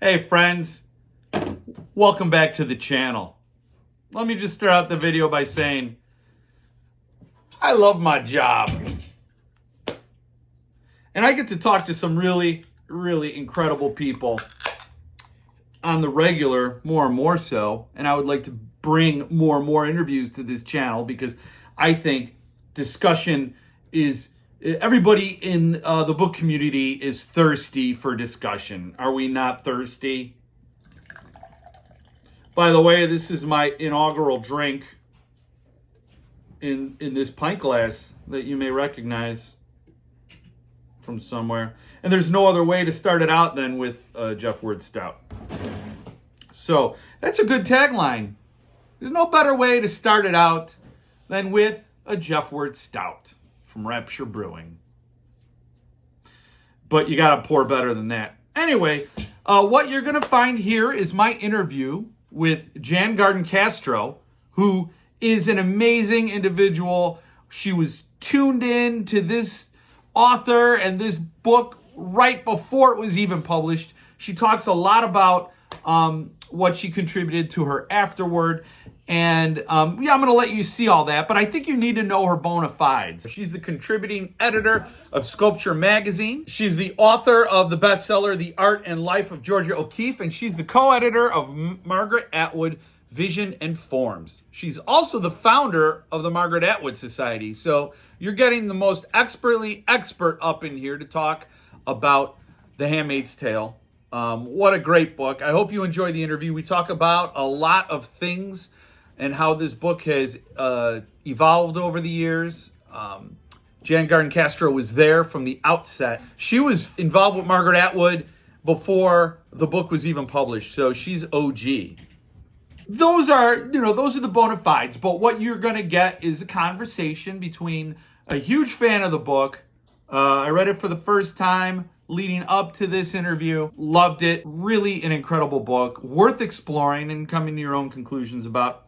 Hey friends, welcome back to the channel. Let me just start out the video by saying, I love my job. And I get to talk to some really incredible people on the regular, more and more so. And I would like to bring more and more interviews to this channel because I think discussion is, everybody in the book community is thirsty for discussion. Are we not thirsty? By the way, this is my inaugural drink in this pint glass that you may recognize from somewhere. And there's no other way to start it out than with Jeff Word Stout. So that's a good tagline. There's no better way to start it out than with a Jeff Word Stout from Rapture Brewing. But you got to pour better than that. Anyway, what you're going to find here is my interview with Jan Garden Castro, who is an amazing individual. She was tuned in to this author and this book right before it was even published. She talks a lot about what she contributed to her afterward. And yeah, I'm going to let you see all that, but I think you need to know her bona fides. She's the contributing editor of Sculpture Magazine. She's the author of the bestseller, The Art and Life of Georgia O'Keeffe, and she's the co-editor of Margaret Atwood, Vision and Forms. She's also the founder of the Margaret Atwood Society. So you're getting the most expertly expert up in here to talk about The Handmaid's Tale. What a great book. I hope you enjoy the interview. We talk about a lot of things and how this book has evolved over the years. Jan Garden Castro was there from the outset. She was involved with Margaret Atwood before the book was even published, so she's OG. Those are the bona fides, but what you're going to get is a conversation between a huge fan of the book. I read it for the first time leading up to this interview. Loved it. Really an incredible book, worth exploring and coming to your own conclusions about.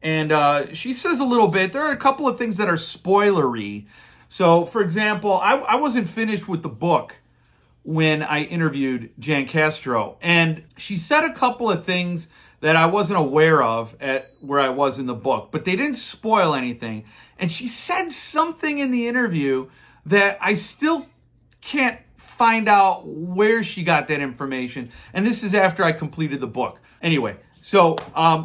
And she says a little bit. There are a couple of things that are spoilery. So, for example, I wasn't finished with the book when I interviewed Jan Castro. And she said a couple of things that I wasn't aware of at where I was in the book, but they didn't spoil anything. And she said something in the interview that I still can't find out where she got that information. And this is after I completed the book. Anyway, so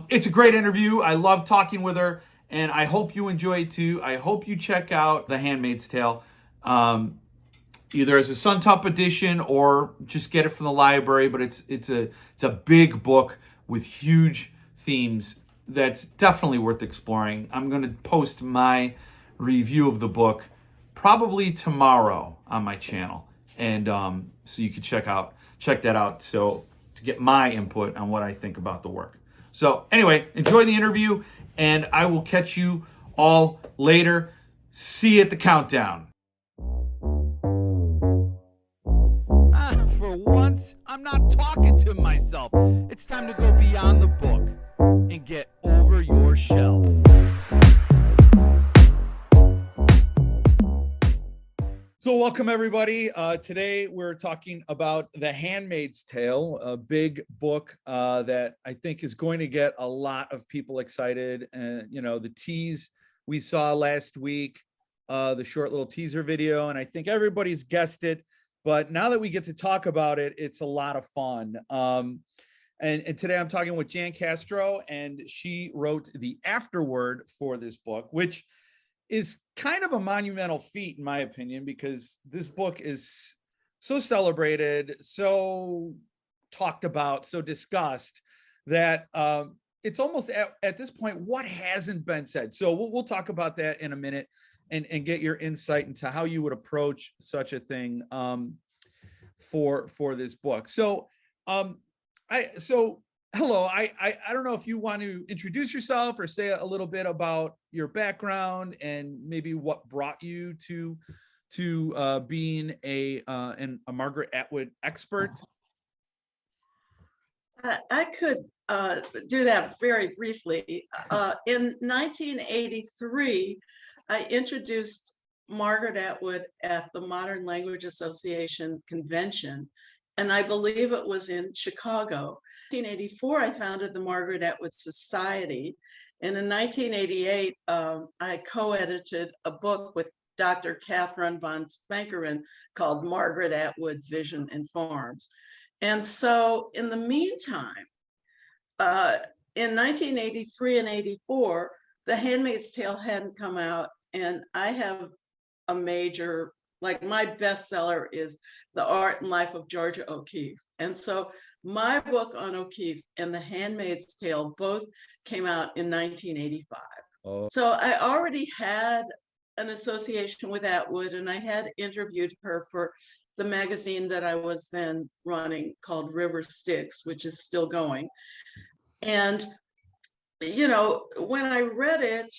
it's a great interview. I love talking with her, and I hope you enjoy it too. I hope you check out The Handmaid's Tale, either as a Suntup edition or just get it from the library. But it's a big book with huge themes that's definitely worth exploring. I'm going to post my review of the book probably tomorrow on my channel, and so you can check that out. So to get my input on what I think about the work. So anyway, enjoy the interview, and I will catch you all later. See you at the countdown. For once, I'm not talking to myself. It's time to go beyond the book and get over your shelf. So welcome everybody. Today we're talking about The Handmaid's Tale, a big book that I think is going to get a lot of people excited. The tease we saw last week, the short little teaser video, and I think everybody's guessed it. But now that we get to talk about it, it's a lot of fun. And today I'm talking with Jan Castro, and she wrote the afterword for this book, which is kind of a monumental feat, in my opinion, because this book is so celebrated, so talked about, so discussed, that it's almost at this point, what hasn't been said? So we'll talk about that in a minute and get your insight into how you would approach such a thing for this book. So hello, I don't know if you want to introduce yourself or say a little bit about your background and maybe what brought you to being a Margaret Atwood expert. I could do that very briefly. In 1983, I introduced Margaret Atwood at the Modern Language Association convention, and I believe it was in Chicago. In 1984, I founded the Margaret Atwood Society. And in 1988, I co-edited a book with Dr. Catherine von Spankeren called Margaret Atwood, Vision and Forms. And so in the meantime, in 1983 and 84, The Handmaid's Tale hadn't come out, and I have a major, like my bestseller is The Art and Life of Georgia O'Keeffe. And so my book on O'Keeffe and The Handmaid's Tale both came out in 1985. Oh. So I already had an association with Atwood, and I had interviewed her for the magazine that I was then running called River Styx, which is still going. And, you know, when I read it,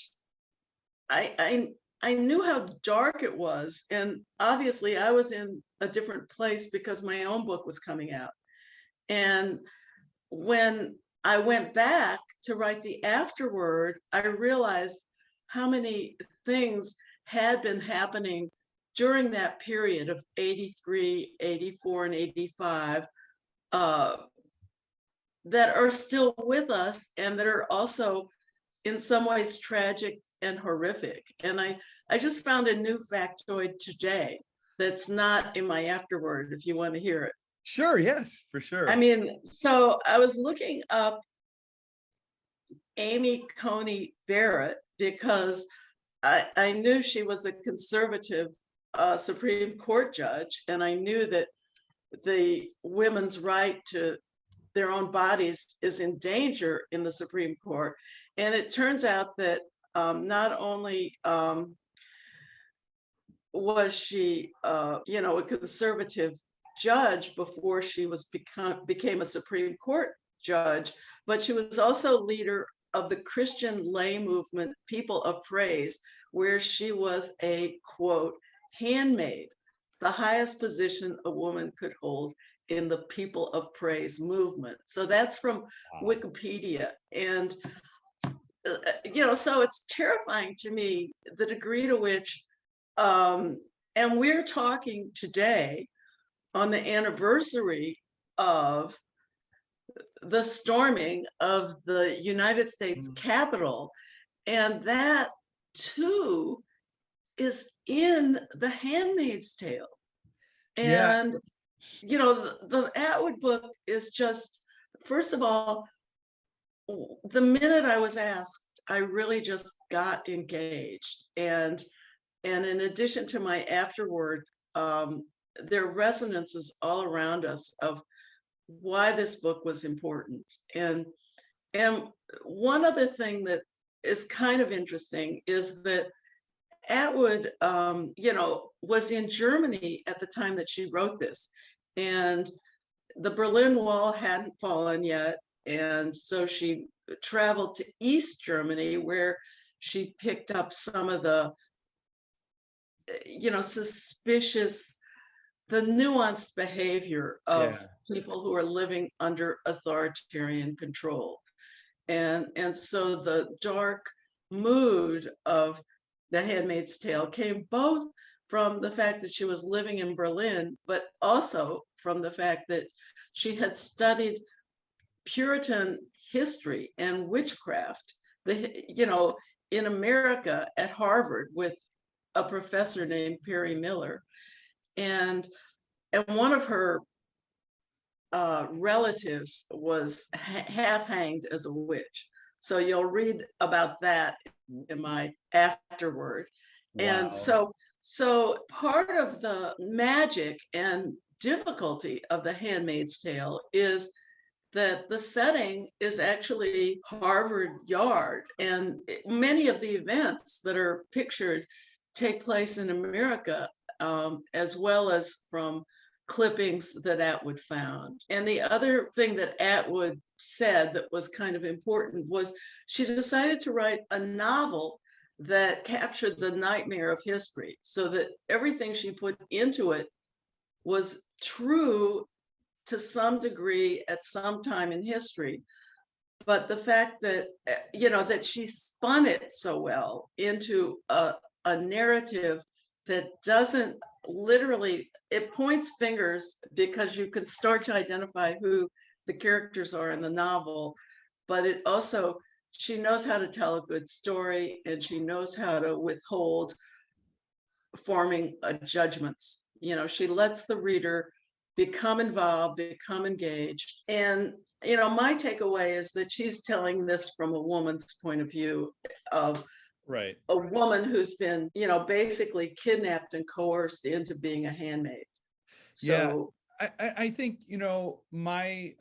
I knew how dark it was. And obviously I was in a different place because my own book was coming out. And when I went back to write the afterword, I realized how many things had been happening during that period of 83, 84, and 85 that are still with us and that are also in some ways tragic and horrific. And I just found a new factoid today that's not in my afterword, if you want to hear it. Sure, yes, for sure. I mean, so I was looking up Amy Coney Barrett because I knew she was a conservative Supreme Court judge, and I knew that the women's right to their own bodies is in danger in the Supreme Court. And it turns out that not only was she, you know, a conservative judge before she became a Supreme Court judge, but she was also leader of the Christian lay movement, People of Praise, where she was a, quote, handmaid, the highest position a woman could hold in the People of Praise movement. So that's from Wikipedia. And, you know, so it's terrifying to me, the degree to which, and we're talking today on the anniversary of the storming of the United States Capitol. And that too is in The Handmaid's Tale. And, you know, the Atwood book is just, first of all, the minute I was asked, I really just got engaged. And in addition to my afterword, there are resonances all around us of why this book was important. And one other thing that is kind of interesting is that Atwood, you know, was in Germany at the time that she wrote this, and the Berlin Wall hadn't fallen yet. And so she traveled to East Germany, where she picked up some of the, you know, suspicious, the nuanced behavior of people who are living under authoritarian control. And so the dark mood of The Handmaid's Tale came both from the fact that she was living in Berlin, but also from the fact that she had studied Puritan history and witchcraft, you know, in America at Harvard with a professor named Perry Miller. And one of her relatives was half hanged as a witch. So you'll read about that in my afterword. Wow. And so part of the magic and difficulty of The Handmaid's Tale is that the setting is actually Harvard Yard, and many of the events that are pictured take place in America, as well as from clippings that Atwood found. And the other thing that Atwood said that was kind of important was she decided to write a novel that captured the nightmare of history, so that everything she put into it was true to some degree at some time in history. But the fact that, you know, that she spun it so well into a narrative that doesn't literally, it points fingers because you can start to identify who the characters are in the novel, but it also, she knows how to tell a good story, and she knows how to withhold forming judgments. You know, she lets the reader become involved, become engaged. And, you know, my takeaway is that she's telling this from a woman's point of view, of Right. a woman who's been, you know, basically kidnapped and coerced into being a handmaid. Yeah. So I think, my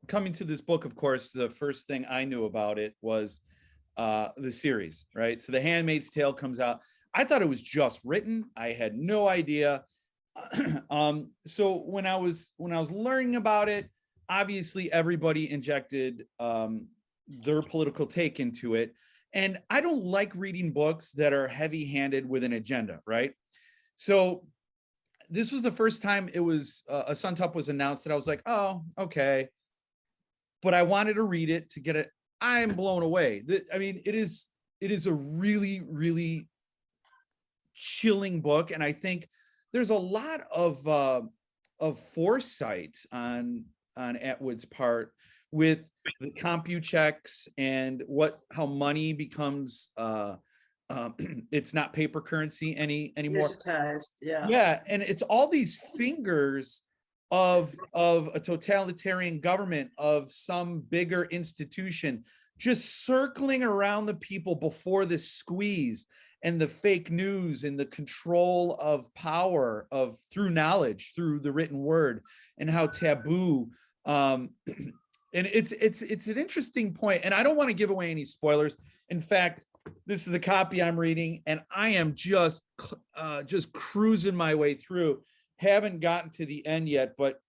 coming to this book, of course, the first thing I knew about it was the series, right? So The Handmaid's Tale comes out. I thought it was just written. I had no idea. So when I was learning about it, obviously everybody injected their political take into it. And I don't like reading books that are heavy-handed with an agenda, right? So this was the first time it was a Suntup was announced that I was like, oh, okay. But I wanted to read it to get it. I'm blown away. I mean, it is a really, really chilling book. And I think there's a lot of foresight on Atwood's part with the compu checks and how money becomes it's not paper currency anymore. digitized, yeah. Yeah, and it's all these fingers of a totalitarian government, of some bigger institution, just circling around the people before this squeeze and the fake news and the control of power through knowledge, through the written word, and how taboo. And it's an interesting point, and I don't want to give away any spoilers. In fact, this is the copy I'm reading, and I am just cruising my way through. Haven't gotten to the end yet, but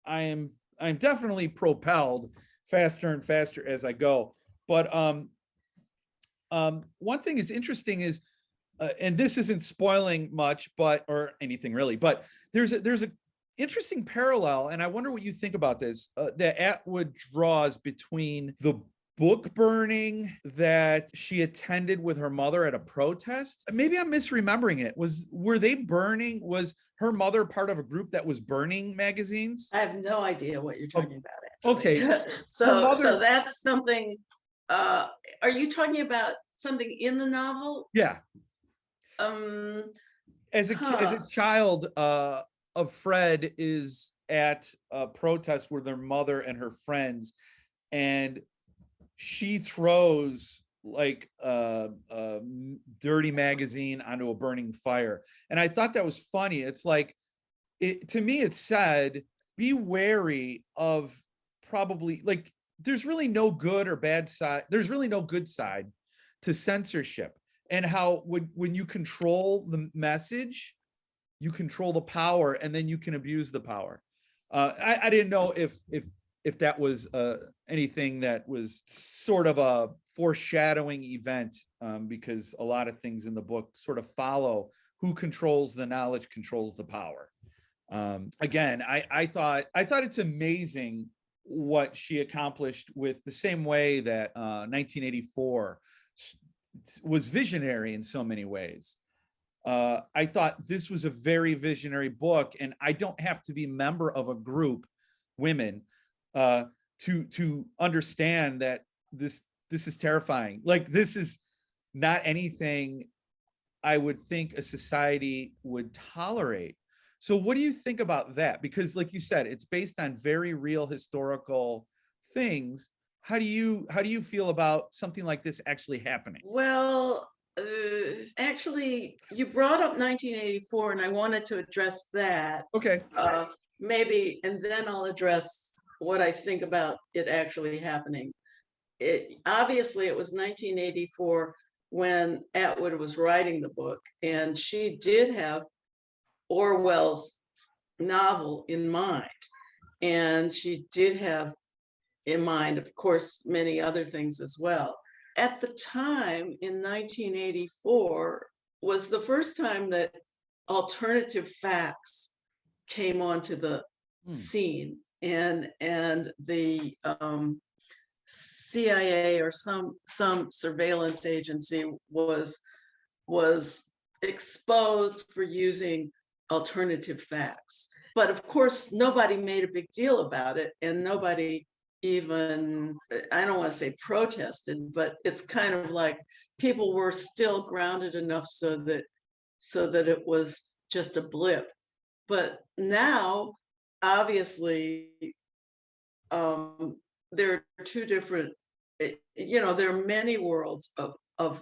I'm definitely propelled faster and faster as I go. But one thing is interesting is, and this isn't spoiling much, or anything really, but there's a interesting parallel, and I wonder what you think about this, that Atwood draws between the book burning that she attended with her mother at a protest. Maybe I'm misremembering it. Was her mother part of a group that was burning magazines? I have no idea what you're talking about. Okay. So that's something, are you talking about something in the novel? Yeah. As a child, of Fred is at a protest with her mother and her friends, and she throws like a dirty magazine onto a burning fire. And I thought that was funny. It's like, to me, it said, be wary of, probably, like, there's really no good or bad side. There's really no good side to censorship, and how when you control the message, you control the power, and then you can abuse the power. I didn't know if that was anything that was sort of a foreshadowing event, because a lot of things in the book sort of follow who controls the knowledge controls the power. Again, I thought it's amazing what she accomplished, with the same way that 1984 was visionary in so many ways. I thought this was a very visionary book, and I don't have to be a member of a group, women, to understand that this is terrifying. Like, this is not anything I would think a society would tolerate. So what do you think about that? Because, like you said, it's based on very real historical things. How do you feel about something like this actually happening? Well, actually, you brought up 1984, and I wanted to address that. Okay. Maybe, and then I'll address what I think about it actually happening. Obviously, it was 1984 when Atwood was writing the book, and she did have Orwell's novel in mind, and she did have in mind, of course, many other things as well. At the time, in 1984, was the first time that alternative facts came onto the scene, and the CIA or some surveillance agency was exposed for using alternative facts. But of course, nobody made a big deal about it, and nobody even, I don't want to say protested, but it's kind of like people were still grounded enough so that it was just a blip. But now, obviously, there are two different, there are many worlds of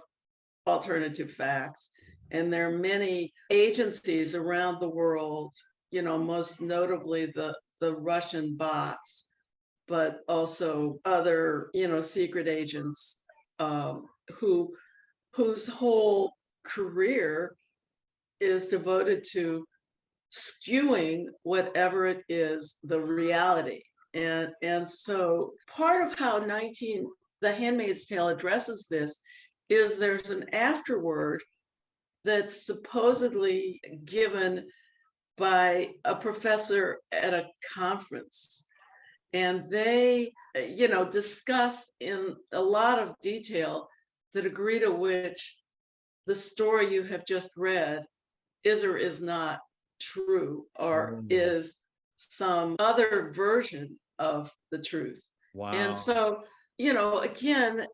alternative facts, and there are many agencies around the world, most notably the Russian bots, but also other, secret agents, whose whole career is devoted to skewing whatever it is, the reality. And so part of how The Handmaid's Tale addresses this is there's an afterword that's supposedly given by a professor at a conference. And they, discuss in a lot of detail the degree to which the story you have just read is or is not true, or is some other version of the truth. Wow. And so, again,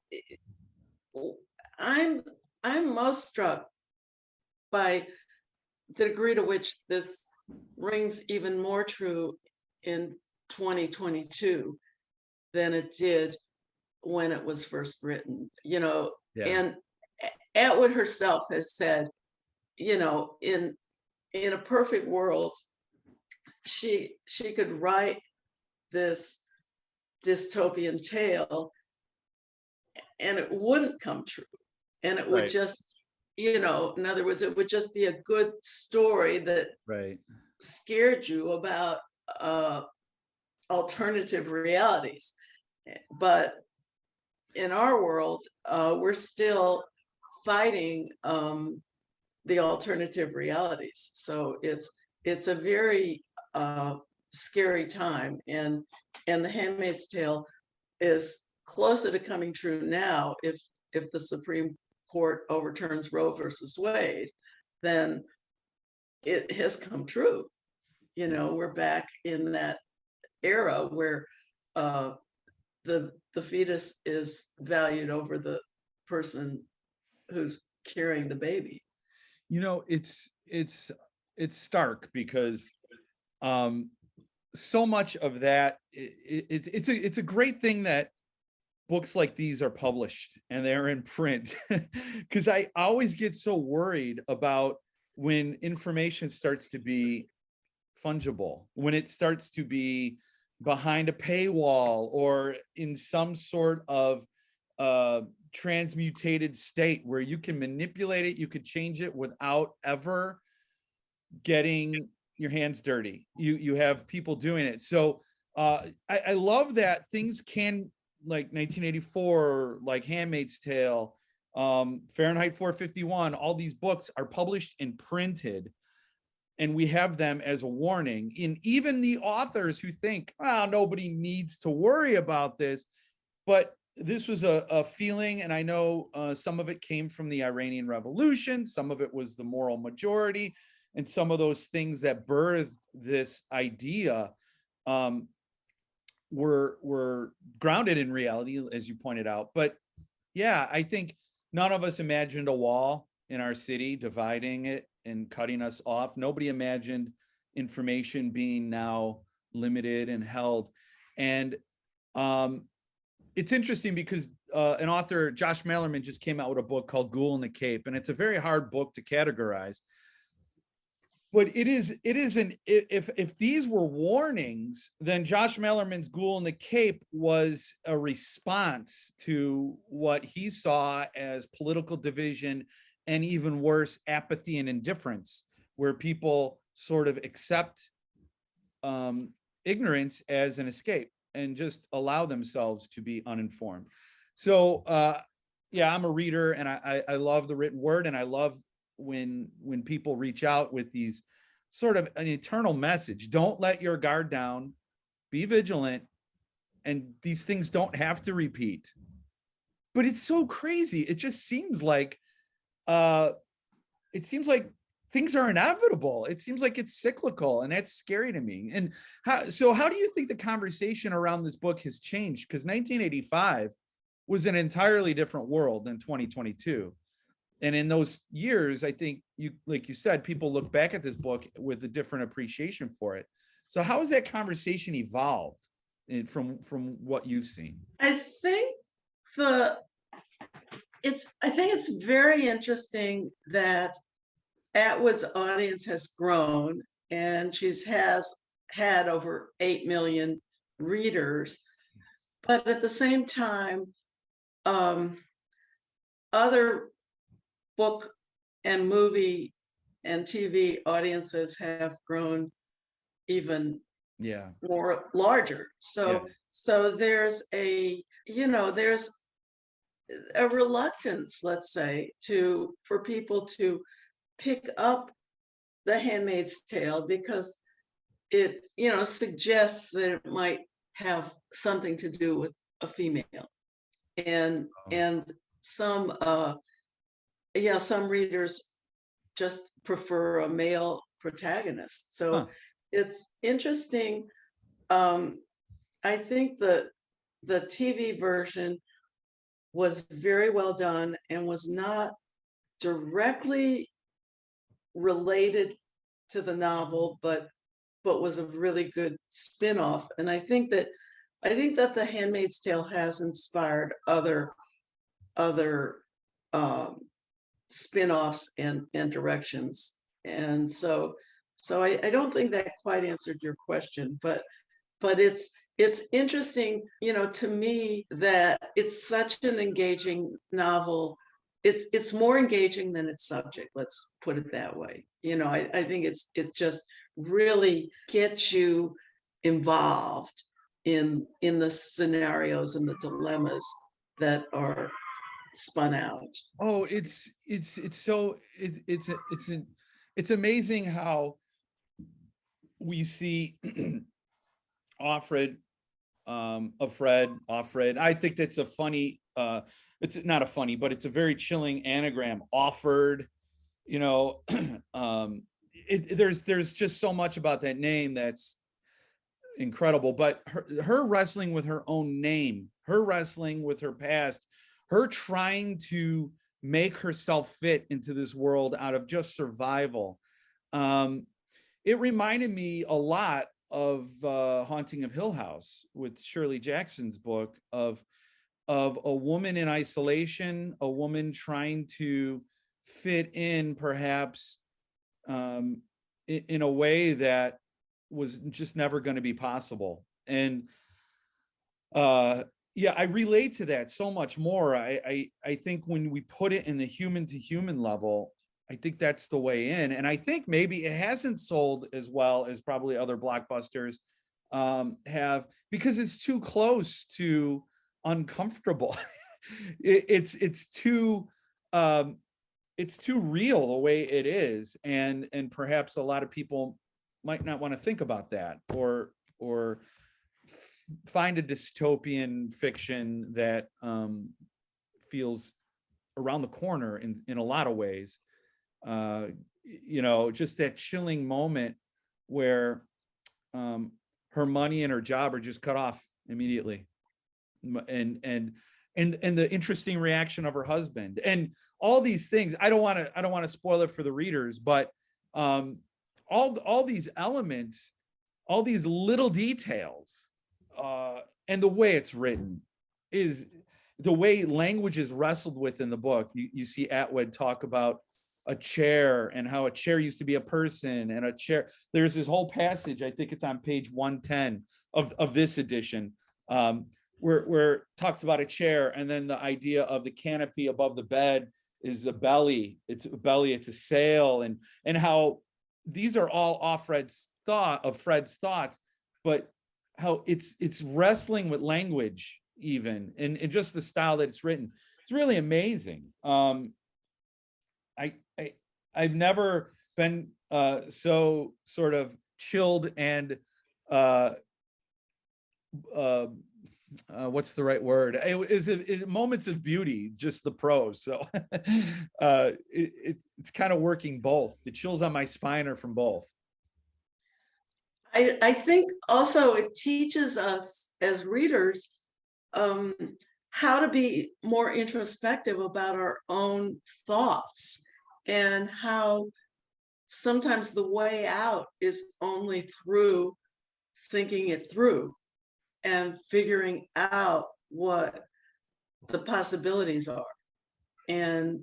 I'm most struck by the degree to which this rings even more true in 2022 than it did when it was first written. Yeah. And Atwood herself has said, in a perfect world, she could write this dystopian tale and it wouldn't come true, and it would Right. just, in other words, it would just be a good story that Right. scared you about alternative realities. But in our world, we're still fighting the alternative realities. So it's a very scary time, and The Handmaid's Tale is closer to coming true now if the Supreme Court overturns Roe versus Wade, then it has come true. We're back in that era where the fetus is valued over the person who's carrying the baby. It's stark because so much of that, it's a great thing that books like these are published and they're in print, because I always get so worried about when information starts to be fungible, when it starts to be behind a paywall or in some sort of transmutated state where you can manipulate it, you could change it without ever getting your hands dirty. You have people doing it. So I love that things can, like 1984, like Handmaid's Tale, Fahrenheit 451, all these books are published and printed, and we have them as a warning. And even the authors who think, nobody needs to worry about this, but this was a feeling, and I know some of it came from the Iranian Revolution, some of it was the moral majority, and some of those things that birthed this idea were grounded in reality, as you pointed out. But yeah, I think none of us imagined a wall in our city dividing it and cutting us off. Nobody imagined information being now limited and held. And it's interesting because an author, Josh Malerman, just came out with a book called Ghoul in the Cape, and it's a very hard book to categorize. But if these were warnings, then Josh Malerman's Ghoul in the Cape was a response to what he saw as political division, and even worse, apathy and indifference, where people sort of accept ignorance as an escape and just allow themselves to be uninformed. So yeah, I'm a reader, and I love the written word, and I love when people reach out with these sort of an eternal message. Don't let your guard down, be vigilant, and these things don't have to repeat. But it's so crazy. It just seems like things are inevitable. It seems like it's cyclical, and that's scary to me. And how do you think the conversation around this book has changed? Because 1985 was an entirely different world than 2022. And in those years, I think like you said, people look back at this book with a different appreciation for it. So how has that conversation evolved from what you've seen? I think it's very interesting that Atwood's audience has grown, and has had over 8 million readers. But at the same time, other book and movie and TV audiences have grown even more larger. So there's there's a reluctance, let's say, for people to pick up The Handmaid's Tale, because it suggests that it might have something to do with a female, and some some readers just prefer a male protagonist. So it's interesting. I think the TV version was very well done and was not directly related to the novel, but was a really good spin-off. And I think that The Handmaid's Tale has inspired other spin-offs and directions. And so I don't think that quite answered your question, but it's interesting, to me, that it's such an engaging novel. It's more engaging than its subject, let's put it that way. I think it's just really gets you involved in the scenarios and the dilemmas that are spun out. Oh, it's amazing how we see Offred, Offred. I think that's a funny, it's not a funny, but it's a very chilling anagram. Offered, there's just so much about that name that's incredible. But her wrestling with her own name, her wrestling with her past, her trying to make herself fit into this world out of just survival. It reminded me a lot of Haunting of Hill House with Shirley Jackson's book of a woman in isolation, a woman trying to fit in, perhaps in a way that was just never going to be possible. And I relate to that so much more. I think when we put it in the human to human level, I think that's the way in. And I think maybe it hasn't sold as well as probably other blockbusters have, because it's too close to uncomfortable. It's too real the way it is. And perhaps a lot of people might not want to think about that, or find a dystopian fiction that feels around the corner in a lot of ways. Just that chilling moment where her money and her job are just cut off immediately, and the interesting reaction of her husband, and all these things. I don't want to spoil it for the readers, but all these elements, all these little details, and the way it's written, is the way language is wrestled with in the book. You see Atwood talk about a chair and how a chair used to be a person, and a chair. There's this whole passage, I think it's on page 110 of this edition, where it talks about a chair, and then the idea of the canopy above the bed is a belly. It's a belly, it's a sail, and how these are all Fred's thoughts, but how it's wrestling with language, even, and just the style that it's written. It's really amazing. I've never been so sort of chilled and what's the right word? Moments of beauty, just the prose. So it's kind of working both. The chills on my spine are from both. I think also it teaches us as readers how to be more introspective about our own thoughts, and how sometimes the way out is only through thinking it through and figuring out what the possibilities are. And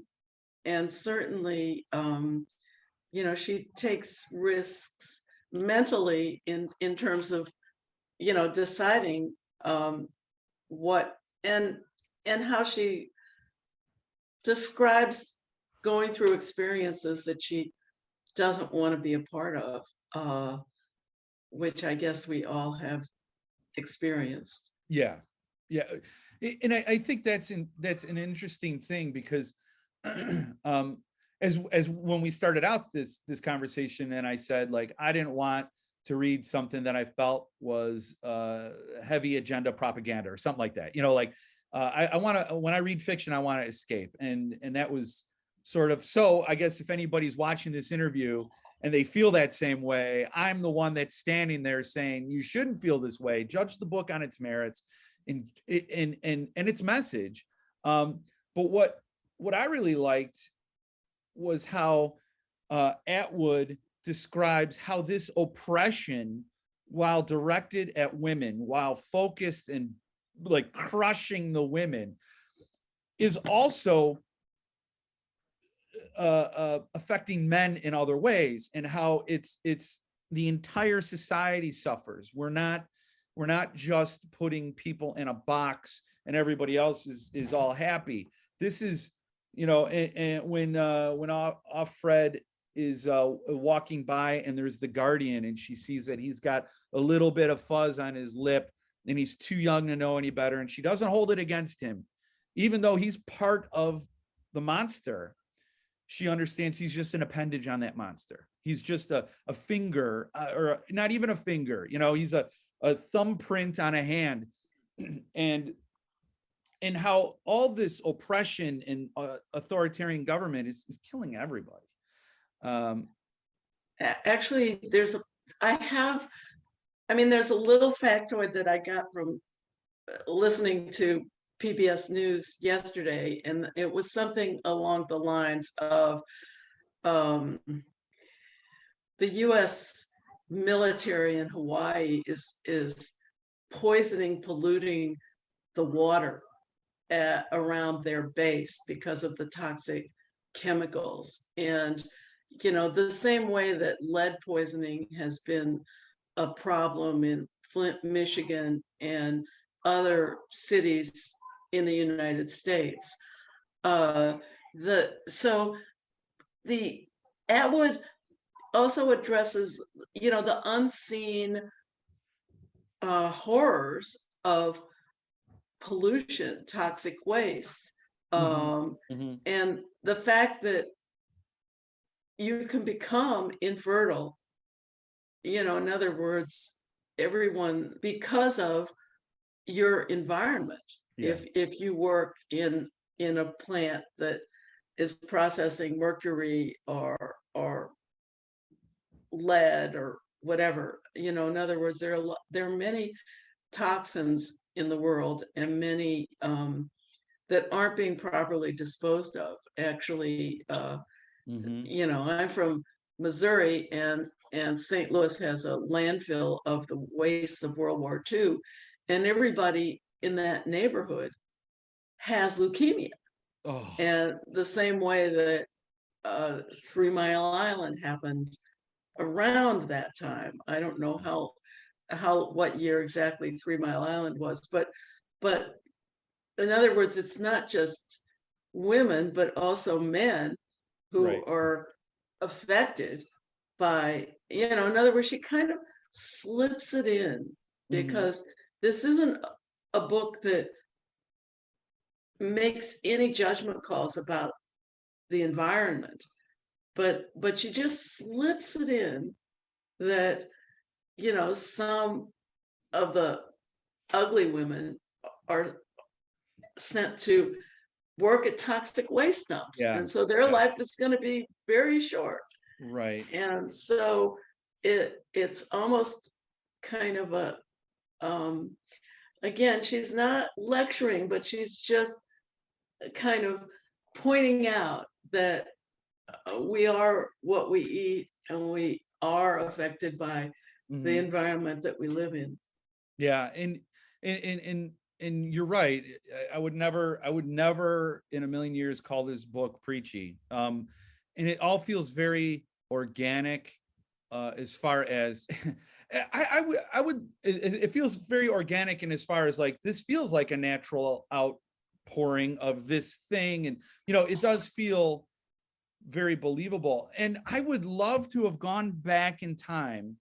certainly, she takes risks mentally in terms of, deciding what and how she describes going through experiences that she doesn't want to be a part of, which I guess we all have experienced. Yeah. Yeah. And I think that's an interesting thing, because as when we started out this conversation, and I said, like, I didn't want to read something that I felt was heavy agenda propaganda or something like that. I want to, when I read fiction, I want to escape. And that was sort of, so I guess if anybody's watching this interview and they feel that same way, I'm the one that's standing there saying, you shouldn't feel this way. Judge the book on its merits and its message. But what I really liked was how Atwood describes how this oppression, while directed at women, while focused and like crushing the women, is also affecting men in other ways, and how it's the entire society suffers. We're not just putting people in a box and everybody else is all happy. This is, and when Offred is walking by, and there's the guardian, and she sees that he's got a little bit of fuzz on his lip and he's too young to know any better, and she doesn't hold it against him, even though he's part of the monster. She understands he's just an appendage on that monster. He's just a finger, or not even a finger, he's a thumbprint on a hand. And how all this oppression and authoritarian government is killing everybody. Actually, there's a little factoid that I got from listening to PBS News yesterday, and it was something along the lines of the U.S. military in Hawaii is polluting the water around their base because of the toxic chemicals. And the same way that lead poisoning has been a problem in Flint, Michigan, and other cities in the United States. The Atwood also addresses, the unseen horrors of pollution, toxic waste, and the fact that you can become infertile. In other words, everyone, because of your environment. Yeah. If you work in a plant that is processing mercury or lead or whatever, in other words, there are many toxins in the world, and many that aren't being properly disposed of. Actually, I'm from Missouri, and St. Louis has a landfill of the waste of World War II, and everybody in that neighborhood has leukemia. Oh. And the same way that 3 Mile Island happened around that time. I don't know what year exactly 3 Mile Island was, but in other words, it's not just women, but also men who are affected by, in other words, she kind of slips it in, because this isn't a book that makes any judgment calls about the environment, but she just slips it in that, some of the ugly women are sent to work at toxic waste dumps. Yeah. And so their Yeah. life is going to be very short. Right. And so it's almost kind of a, again, she's not lecturing, but she's just kind of pointing out that we are what we eat, and we are affected by the Mhm. environment that we live in. Yeah, and you're right. I would never in a million years call this book preachy. And it all feels very organic, as far as it feels very organic, and as far as like this feels like a natural outpouring of this thing, and it does feel very believable. And I would love to have gone back in time.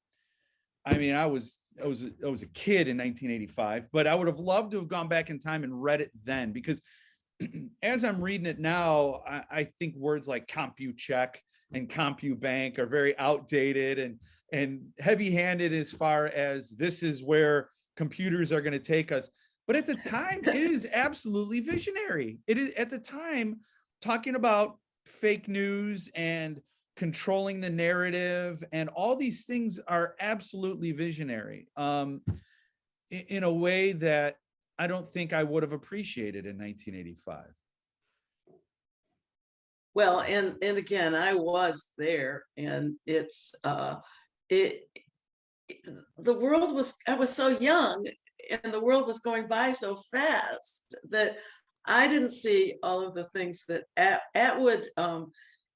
I mean, I was a kid in 1985, but I would have loved to have gone back in time and read it then, because as I'm reading it now, I think words like CompuCheck and CompuBank are very outdated and heavy-handed as far as this is where computers are going to take us. But at the time, it is absolutely visionary. It is at the time talking about fake news and controlling the narrative, and all these things are absolutely visionary, in a way that I don't think I would have appreciated in 1985. Well, and again, I was there, and it's it the world was, I was so young, and the world was going by so fast that I didn't see all of the things that Atwood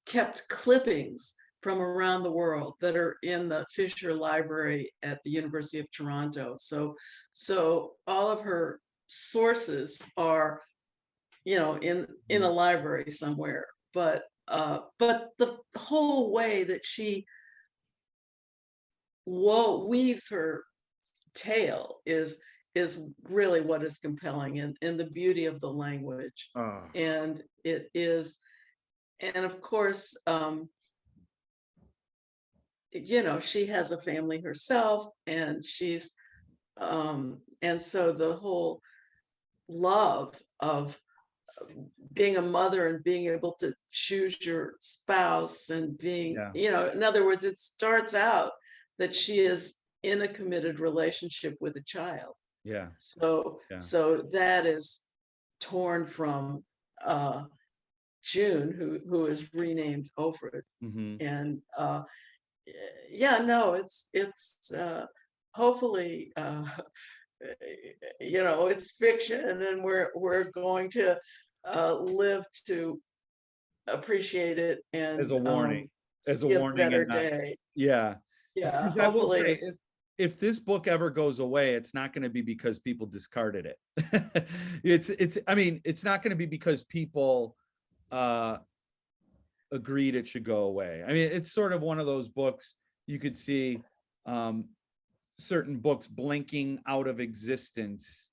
kept clippings from around the world that are in the Fisher Library at the University of Toronto. So all of her sources are, in a library somewhere. But the whole way that she weaves her tale is really what is compelling, and the beauty of the language. Oh, And it is, and of course, she has a family herself, and she's and so the whole love of being a mother and being able to choose your spouse, and being, yeah, in other words, it starts out that she is in a committed relationship with a child. yeah, So yeah. that is torn from June, who is renamed Ofred. Mm-hmm. And yeah, no, it's hopefully it's fiction, and then we're going to live to appreciate it As and a warning, see a better and not, day. yeah. Yeah, Because I will hopefully. say, if this book ever goes away, it's not going to be because people discarded it. I mean, it's not going to be because people agreed it should go away. I mean, it's sort of one of those books you could see certain books blinking out of existence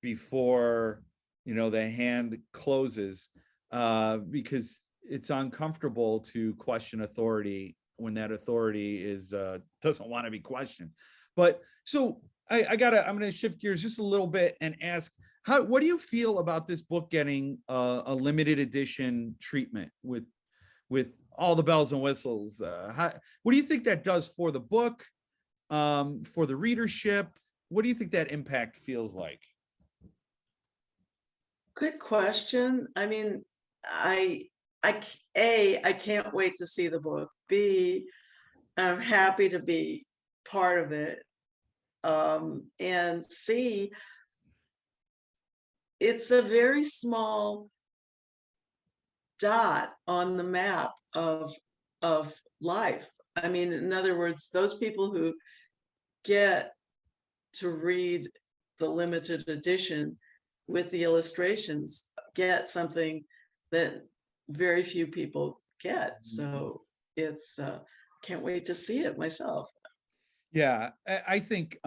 before the hand closes, because it's uncomfortable to question authority when that authority is doesn't want to be questioned. But so I'm going to shift gears just a little bit and ask, what do you feel about this book getting a limited edition treatment with all the bells and whistles? What do you think that does for the book, for the readership? What do you think that impact feels like? Good question. I mean, I can't wait to see the book. B, I'm happy to be part of it. And C, it's a very small dot on the map of life. I mean, in other words, those people who get to read the limited edition with the illustrations get something that very few people get. So it's can't wait to see it myself. Yeah, I think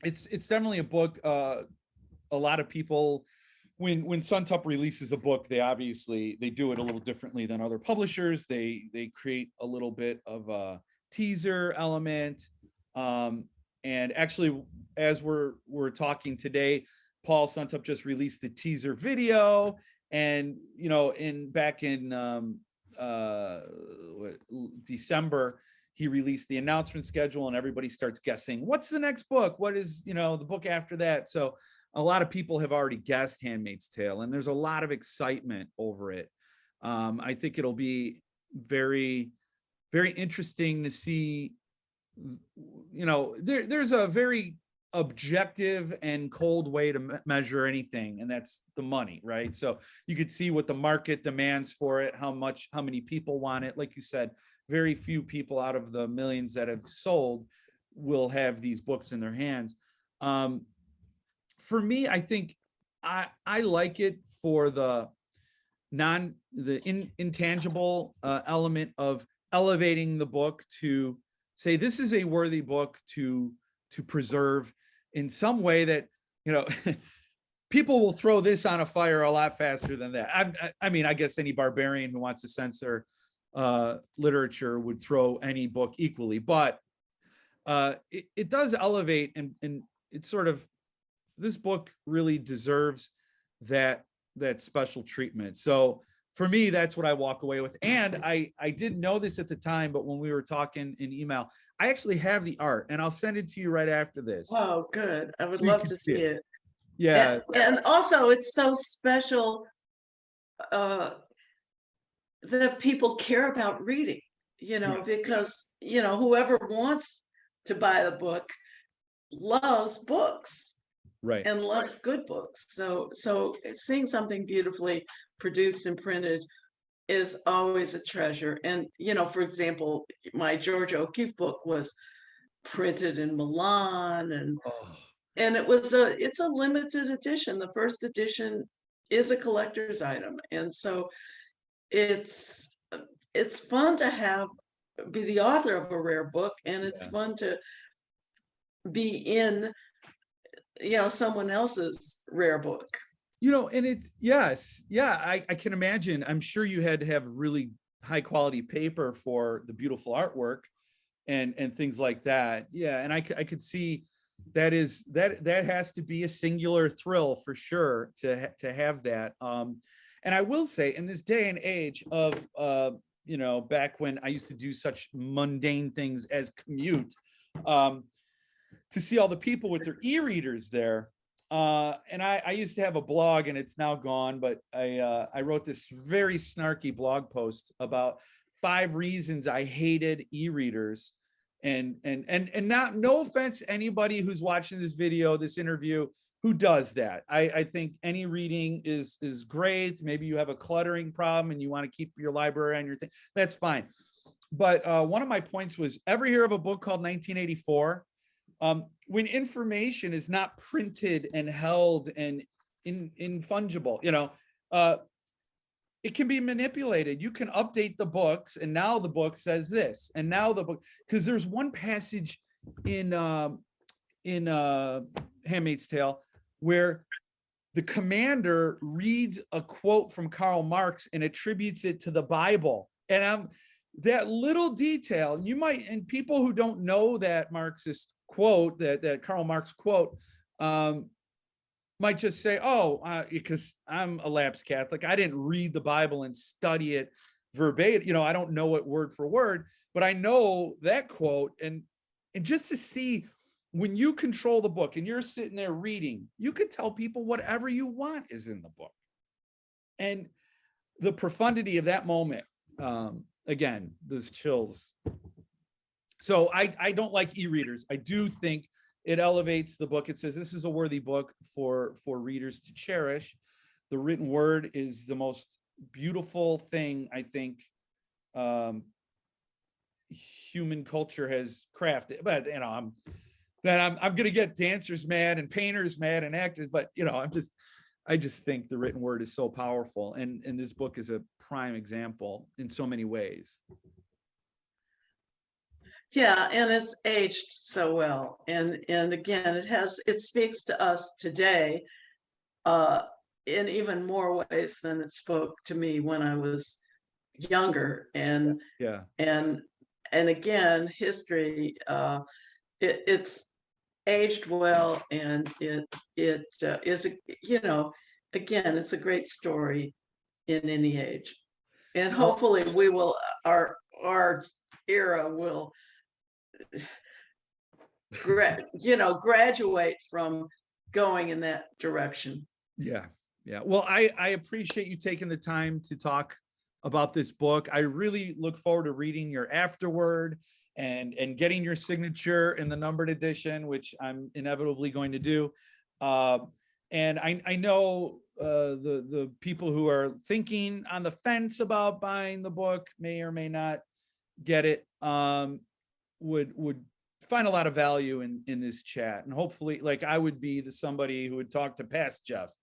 it's definitely a book. A lot of people, when Suntup releases a book, they do it a little differently than other publishers. They create a little bit of a teaser element, and actually, as we're talking today, Paul Suntup just released the teaser video, and back in December, he released the announcement schedule, and everybody starts guessing what's the next book, what is the book after that. So a lot of people have already guessed Handmaid's Tale, and there's a lot of excitement over it. I think it'll be very, very interesting to see. There's a very objective and cold way to measure anything, and that's the money, right? So you could see what the market demands for it, how many people want it. Like you said, very few people out of the millions that have sold will have these books in their hands. For me, I think I like it for the intangible element of elevating the book to say this is a worthy book to preserve in some way that people will throw this on a fire a lot faster than that. I mean, I guess any barbarian who wants to censor literature would throw any book equally, but it does elevate, and it's sort of, this book really deserves that special treatment. So for me, that's what I walk away with. And I didn't know this at the time, but when we were talking in email, I actually have the art, and I'll send it to you right after this. Oh, good. I would So you love can to see see it. it. Yeah. And also, it's so special that people care about reading, Right. because, whoever wants to buy the book loves books Right. and loves good books. So seeing something beautifully produced and printed is always a treasure. And, for example, my Georgia O'Keeffe book was printed in Milan, Oh, and it's a limited edition. The first edition is a collector's item. And so it's fun to be the author of a rare book, and it's yeah. fun to be in someone else's rare book. And it's, yes, yeah, I can imagine. I'm sure you had to have really high quality paper for the beautiful artwork and things like that. Yeah, and I could see that has to be a singular thrill for sure to have that. And I will say, in this day and age of back when I used to do such mundane things as commute, to see all the people with their e-readers there. And I used to have a blog, and it's now gone, but I wrote this very snarky blog post about 5 reasons I hated e-readers. And no offense to anybody who's watching this video, this interview, who does that. I think any reading is great. Maybe you have a cluttering problem and you want to keep your library on your thing. That's fine. But one of my points was, ever hear of a book called 1984? When information is not printed and held and infungible, it can be manipulated. You can update the books, and now the book says this, and now the book, because there's one passage in Handmaid's Tale where the commander reads a quote from Karl Marx and attributes it to the Bible. And that little detail, and people who don't know that Marxist quote, that Karl Marx quote, might just say, because I'm a lapsed Catholic, I didn't read the Bible and study it verbatim. I don't know it word for word, but I know that quote. And just to see, when you control the book and you're sitting there reading, you could tell people whatever you want is in the book. And the profundity of that moment, again, those chills. So I don't like e-readers. I do think it elevates the book. It says this is a worthy book for readers to cherish. The written word is the most beautiful thing, I think, human culture has crafted. But I'm going to get dancers mad and painters mad and actors, but I just think the written word is so powerful, and this book is a prime example in so many ways. Yeah, and it's aged so well, and again, it speaks to us today in even more ways than it spoke to me when I was younger. And Yeah. and again, history, it's aged well, and it is again, it's a great story in any age, and Well, hopefully we will our era will graduate from going in that direction. yeah. Yeah. Well, I appreciate you taking the time to talk about this book. I really look forward to reading your afterword and getting your signature in the numbered edition, which I'm inevitably going to do. And I know the people who are thinking on the fence about buying the book may or may not get it, would find a lot of value in this chat. And hopefully, like, I would be somebody who would talk to past Jeff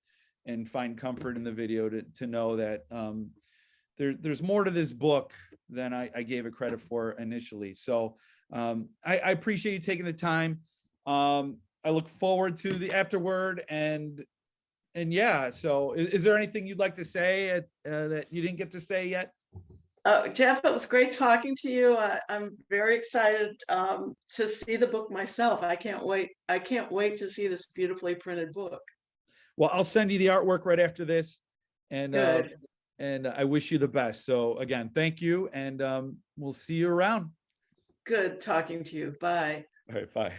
and find comfort in the video to know that there's more to this book than I gave it credit for initially. So I appreciate you taking the time. I look forward to the afterword, and yeah. So is there anything you'd like to say that you didn't get to say yet? Jeff, it was great talking to you. I'm very excited to see the book myself. I can't wait. I can't wait to see this beautifully printed book. Well, I'll send you the artwork right after this, and Good. and I wish you the best. So again, thank you, and we'll see you around. Good talking to you. Bye. All right, bye.